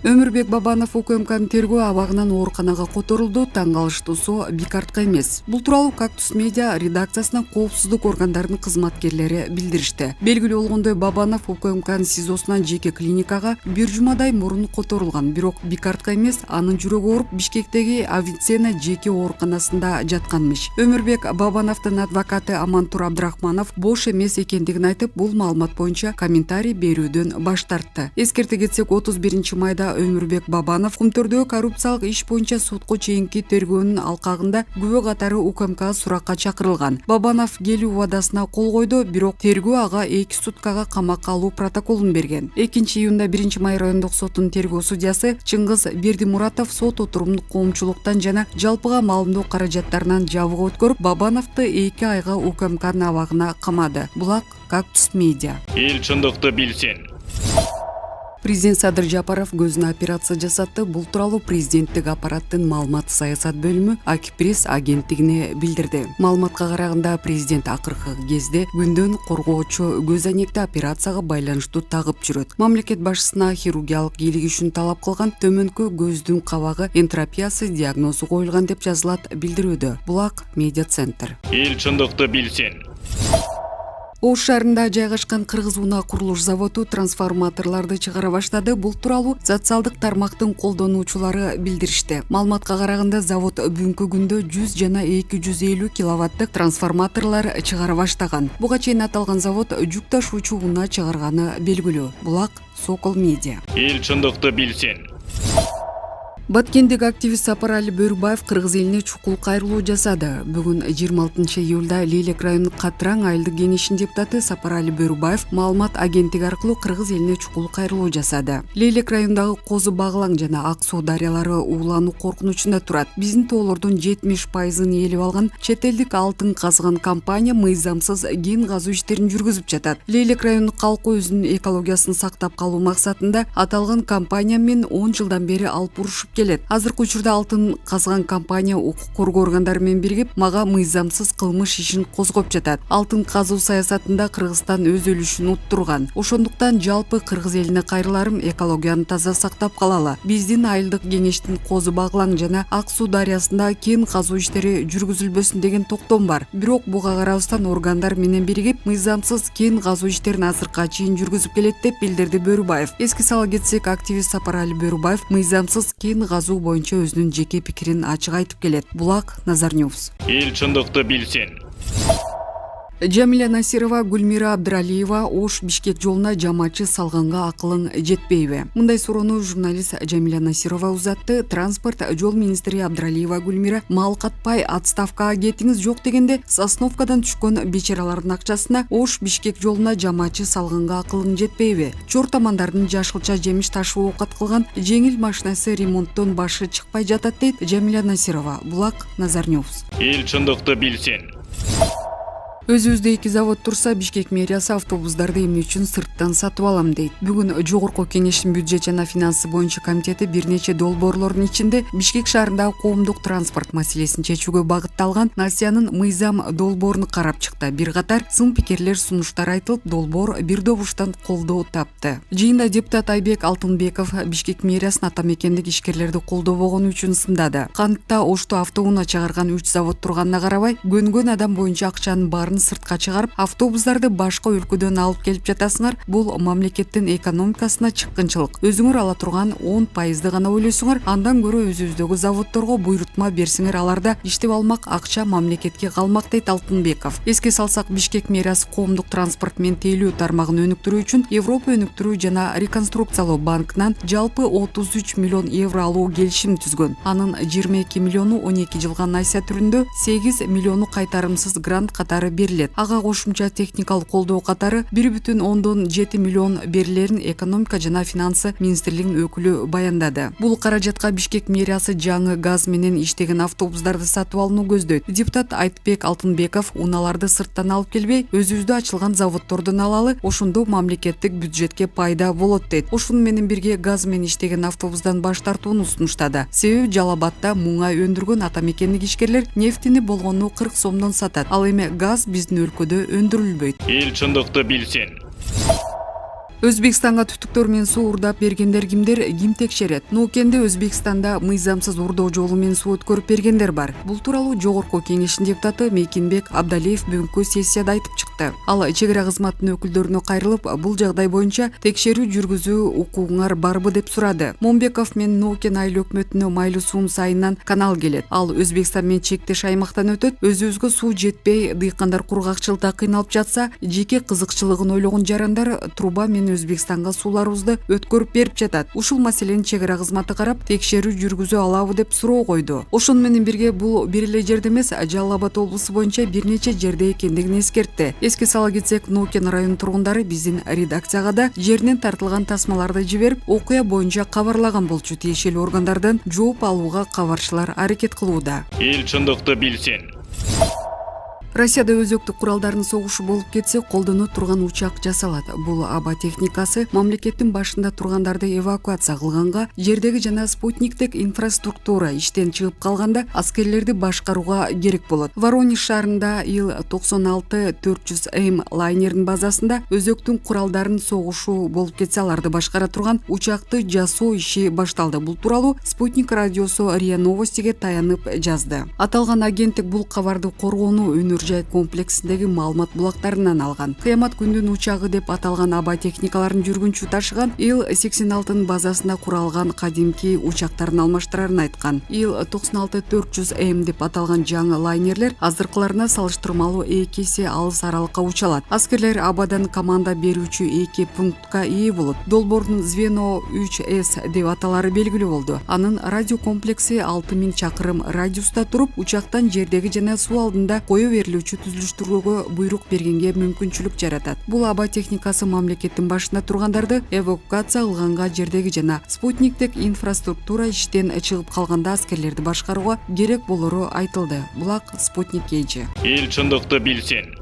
Өмүрбек Бабанов УКМКнын тергөө абагынан ооруканага которулду. Таң калыштуусу бик артка эмес. Бул тууралуу Кактус медиа редакциясына коопсуздук органдарынын кызматкерлери билдиришти. Белгилүү болгондой, Бабанов УКМКнын СИЗОсунан жеке клиникага бир жумадай мурун которулган. Бирок бик артка эмес, анын жүрөгү ооруп Бишкектеги Авиценна жеке ооруканасында жатканмыш. Өмүрбек Бабановдун адвокаты Амантур Абдрахманов бош эмес экендигин айтып, бул маалымат боюнча комментарий берүүдөн баш тартты. Эскерте кетсек, 31 майда Өмүрбек Бабанов Кумтөрдөгү коррупциялык иш боюнча сотко чейинки тергөөнүн алкагында күбө катары УКМК суракка чакырылган. Бабанов келүү убадасына кол койду, бирок тергөө ага 2 суткага камакка алуу протоколун берген. 2-июнда 1-май райондук соттун тергөө судьясы Чыңгыз Бердимуратов сот отурумун коомчулуктан жана жалпыга маалымдоо каражаттарынан жабык өткөрүп, Бабановду 2 айга УКМКнын абагына камады. Булак Кактус медиа. Эл чындыкты билсин. Президент Садыр Жапаров көзүнө операция жасатты. Бул тууралуу президенттик аппараттын маалымат саясат бөлүмү Акпресс агенттигине билдирди. Маалыматка караганда, президент акыркы кезде күндөн коргоочу көз айнекти операцияга байланыштуу тагып жүрөт. Мамлекет башчысына хирургиялык ийгилик үчүн талап кылган төмөнкү көздүн кабагы энтропиясы диагнозу коюлган деп жазылат билдирүүдө. Булак медиа центр. Эл чындыкты билсин. Ош шаарында жайгашкан Кыргыз унаа курулуш заводу трансформаторлорду чыгара баштады. Бул тууралуу социалдык тармактын колдонуучулары билдиришти. Маалыматка караганда, завод бүгүнкү күндө 100 жана 250 киловаттык трансформаторлор чыгара баштаган. Буга чейин аталган завод жүк ташуучу унаа чыгарганы белгилүү. Булак Сокол медиа. Эл чындыкты билсин. Баткендик активист Сапарали Бөрүбаев Кыргыз элине чукул кайрылуу жасады. Бүгүн 26-июлда Лейлек районунун Катыраң айылдык кеңешинин депутаты Сапарали Бөрүбаев маалымат агенттиги аркылуу Кыргыз элине чукул кайрылуу жасады. Лейлек районундагы Козу Баглаң жана Ак Суу дарыялары уулануу коркунучунда турат. Биздин тоолордун 70%-ын ээлеп алган чет элдик алтын казган компания мыйзамсыз кен казуу иштерин жүргүзүп жатат. Лейлек районунун калкы өзүнүн экологиясын сактап калуу максатында аталган компания менен 10 жылдан бери алып урушуп келет. Азыркы учурда алтын казган компания укук коргоо органдары менен биригип, мага мыйзамсыз кылмыш ишин козгоп жатат. Алтын казуу саясатында Кыргызстан өз үлүшүн уттурган. Ошондуктан жалпы Кыргыз элине кайрыларым, экологияны таза сактап калалы. Биздин айылдык кеңештин Козу Баглаң жана Ак Суу дарыясында кен казуу иштери жүргүзүлбөсүн деген токтом бар. Бирок буга карабастан органдар менен биригип, мыйзамсыз кен казуу иштерин азыркыга чейин жүргүзүп келет деп билдирди Бөрүбаев. Эске сала кетсек, активист Сапарали Бөрүбаев мыйзамсыз кен казуу боюнча өзүнүн жеке пикирин ачык айтып келет. Булак Назар Ньюс. Эл чындыкты билсин. Жамиля Насирова, Гүлмира Абдыралиева Ош Бишкек жолуна жамаачы салганга акылың жетпейби? Мындай суроону журналист Жамиля Насирова узатты. Транспорт жол министри Абдыралиева Гүлмира мал катпай отставкага кетиңиз жок дегенде, Сосновкадан түшкөн бечаралардын акчасына Ош Бишкек жолуна жамаачы салганга акылың жетпейби? Чор тамандардын жашылча жемиш ташуу оокат кылган жеңил машинасы ремонттон башы чыкпай жатат дейт Жамиля Насирова. Булак Назар Ньюс. Эл чындыкты билсин. Өзүбүздө 2 завод турса, Бишкек мэриясы автобустарды эмне үчүн сырттан сатып алам дейт. Бүгүн жогорку кеңештин бюджет жана финансы боюнча комитети бир нече долбоорлордун ичинде Бишкек шаарындагы коомдук транспорт маселесин чечүүгө багытталган Насиянын мыйзам долбоорун карап чыкты. Бир катар сын пикирлер, сунуштар айтылып, долбоор бир добуштан колдоо тапты. Жыйында депутат Айбек Алтынбеков Бишкек мэриясынын ата мекендик ишкерлерди колдобогону үчүн сындады. Кантта Ошто автоунаа чыгарган 3 завод турганына карабай, көнгөн адам боюнча акчанын баарын сыртка чыгарып, автобустарды башка өлкөдөн алып келип жатасыңар. Бул мамлекеттин экономикасына чыккынчылык. Өзүңөр ала турган 10% гана ойлойсуңар, андан көрө өзүбүздөгү заводдорго буйрутма берсиңер, аларда иштеп алмак, акча мамлекетке калмак дейт Алтынбеков. Эске салсак, Бишкек мэриясы коомдук транспорт менен тейлөө тармагын өнүктүрүү үчүн Европа өнүктүрүү жана реконструкциялоо банкынан жалпы 33 миллион евро алуу келишим түзгөн. Анын 22 миллиону 12 жылга найса түрүндө, 8 миллиону кайтарымсыз грант катары берилет. Ага кошумча техникалык колдоо катары 1,7 миллион берилерин экономика жана финансы министрлигинин өкүлү баяндады. Бул каражатка Бишкек мэриясы жаңы газ менен иштеген автобустарды сатып алууну көздөйт. Депутат Айтбек Алтынбеков унааларды сырттан алып келбей, өзүбүздө ачылган заводдордон алалы, ошондо мамлекеттик бюджетке пайда болот дейт. Ошону менен бирге газ менен иштеген автобустан баш тартууну сунуштады. Себеби Жалалбатта муңай өндүргөн ата мекендик ишкерлер нефтини болгону 40 сомдон сатат. Ал эми газ биздин өлкөдө өндүрүлбөйт. Эл чындыкты билсин. Өзбекстанга түтүктөр менен суу урдап бергендер кимдер, ким текшерет? Нуукенде Өзбекстанда мыйзамсыз урдоо жолу менен суу өткөрүп бергендер бар. Бул тууралуу Жогорку Кеңештин депутаты Мейкинбек Абдалиев бүгүнкү сессияда айтып чыкты. Ал чек ара кызматынын өкүлдөрүнө кайрылып, бул жагдай боюнча текшерүү жүргүзүү укугуңар барбы деп сурады. Момбеков менен Нуукен айыл өкмөтүнө майлуу суунун сайынан канал келет. Ал Өзбекстан менен чектеш аймактан өтөт. Өзүбүзгө суу жетпей, дыйкандар кургакчылыкта кыйналып жатса, жеке кызыкчылыгын ойлогон жарандар труба менен Өзбекстанга сууларыбызды өткөрүп берип жатат. Ушул маселени чек ара кызматы карап, текшерүү жүргүзө алабы деп суроо койду. Ошону менен бирге бул бир эле жерде эмес, Жалал Абад облусу боюнча бир нече жерде экендигин эскертти. Эске сала кетсек, Нуукен районунун тургундары биздин редакцияга да жеринен тартылган тасмаларды жиберип, окуя боюнча кабарлаган болчу. Тиешелүү органдардан жооп алууга кабарчылар аракет кылууда. Эл чындыкты билсин. Россияда өзөктүк куралдардын согушу болуп кетсе, колдоно турган учак жасалат. Бул аба техникасы мамлекеттин башында тургандарды эвакуация кылганга, жердеги жана спутниктик инфраструктура иштен чыгып калганда аскерлерди башкарууга керек болот. Воронеж шаарында Ил-96-400М лайнердин базасында өзөктүн куралдарын согушу болуп кетсе, аларды башкара турган учакты жасоо иши башталды. Бул тууралуу Спутник радиосу РИА Новостиге таянып жазды. Аталган агенттик бул кабарды коргонуу жай комплексиндеги маалымат булактарынан алган. Кыямат күндүн учагы деп аталган аба техникаларын жүргүнчү ташыган Ил-86 базасында куралган кадимки учактарын алмаштырарын айткан. Ил-96-400М деп аталган жаңы лайнерлер азыркыларына салыштырмалуу 2 эсе алыс аралыкка учалат. Аскерлер абадан команда берүүчү 2 пунктка ээ болот. Долбоордун звено 3С деп аталары белгилүү болду. Анын радио комплекси 6000 чакырым радиуста туруп, учактан жердеги жана суу алдында кое берилүүчү түзүлүштүрүүгө буйрук бергенге мүмкүнчүлүк жаратат. Бул аба техникасы мамлекеттин башында тургандарды эвакуация кылганга, жердеги жана спутниктик инфраструктура иштен чыгып калганда аскерлерди башкарууга керек болору айтылды. Булак Спутник KG. Эл чындыкты билсин.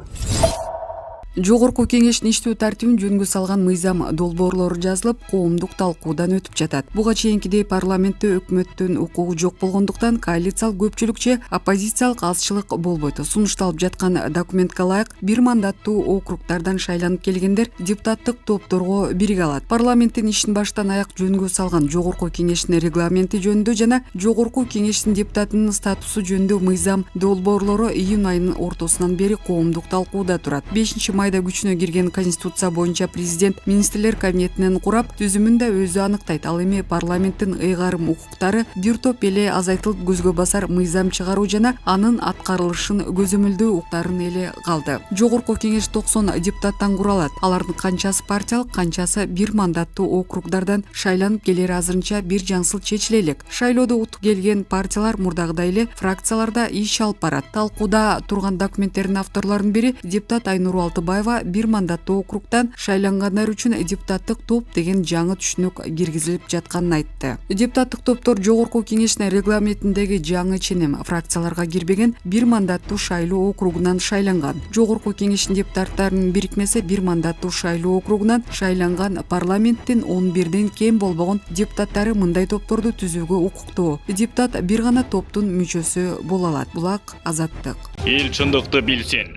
Жогорку Кеңештин иштөө тартибин жөнгө салган мыйзам долбоорлору жазылып, коомдук талкуудан өтүп жатат. Буга чейинкидей парламентте өкмөттүн укугу жок болгондуктан коалициялык көпчүлүкчө оппозициялык азчылык болбойт. Сунушталып жаткан документке ылайык бир мандаттуу округдардан шайланып келгендер депутаттык топторго бириге алат. Парламенттин ишин баштан аяк жөнгө салган Жогорку Кеңештин регламенти жөнүндө жана Жогорку Кеңештин депутатынын статусу жөнүндө мыйзам долбоорлору июнь айынын ортосунан бери коомдук талкууда турат. 5-майда күчүнө кирген конституция боюнча президент министрлер кабинетинен курап, түзүмүн да өзү аныктайт. Ал эми парламенттин ыйгарым укуктары бир топ эле азайтылып, көзгө басар мыйзам чыгаруу жана анын аткарылышын көзөмөлдөө укуктарын эле калды. Жогорку Кеңеш 90 депутаттан куралат. Алардын канчасы партиялык, канчасы бир мандаттуу округдардан шайланып келери азырынча бир жаңсыл чечиле элек. Шайлоодо утуп келген партиялар мурдагыдай эле фракцияларда иш алып барат. Талкууда турган документтердин авторлорунун бири депутат Айнуру Алтыбаева бир мандаттуу округдан шайлангандар үчүн депутаттык топ деген жаңы түшүнүк киргизилип жатканын айтты. Депутаттык топтор Жогорку Кеңештин регламентиндеги жаңы ченем фракцияларга кирбеген бир мандаттуу шайлоо округунан шайланган. Жогорку Кеңештин депутаттарынын бирикмеси бир мандаттуу шайлоо округунан шайланган парламенттин 11ден кем болбогон депутаттары мындай топторду түзүүгө укуктуу. Депутат бир гана топтун мүчөсү боло алат. Булак Азаттык. Эл чындыкты билсин.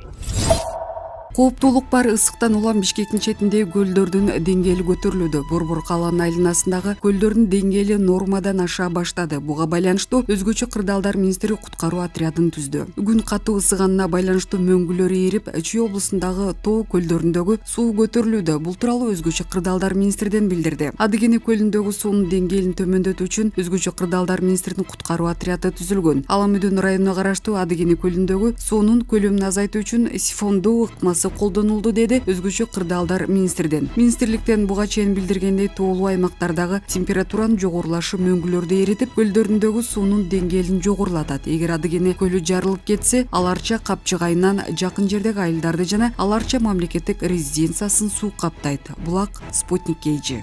Кооптуулук бар ысыктан улам Бишкектин четиндеги көлдөрдүн деңгээли көтөрүлүүдө. Борбор калаанын айланасындагы көлдөрдүн деңгээли нормадан аша баштады. Буга байланыштуу өзгөчө кырдаалдар министри куткаруу отрядын түздү. Күн катуу ысыганына байланыштуу мөңгүлөр ээрип, Чүй облусундагы тоо көлдөрүндөгү суу көтөрүлүүдө. Бул тууралуу өзгөчө кырдаалдар министриден билдирди. Адыгене көлүндөгү суунун деңгээлин төмөндөтүү үчүн өзгөчө кырдаалдар министринин куткаруу отряды түзүлгөн. Ал Амөдөн районуна караштуу Адыгене көлүндөгү суунун көлөмүн азайтуу үчүн сифондоо ыкмасы колдонулду, деди өзгөчө кырдаалдар министриден. Министрликтен буга чейин билдиргендей, тоолуу аймактардагы температуранын жогорулашы мөңгүлөрдү эритип, көлдөрүндөгү суунун деңгээлин жогорулатат. Эгер Адыгене көлү жарылып кетсе, Аларча Капчык айынан жакын жердеги айылдарды жана Аларча мамлекеттик резиденциясын суу каптайт. Булак Спутник KG.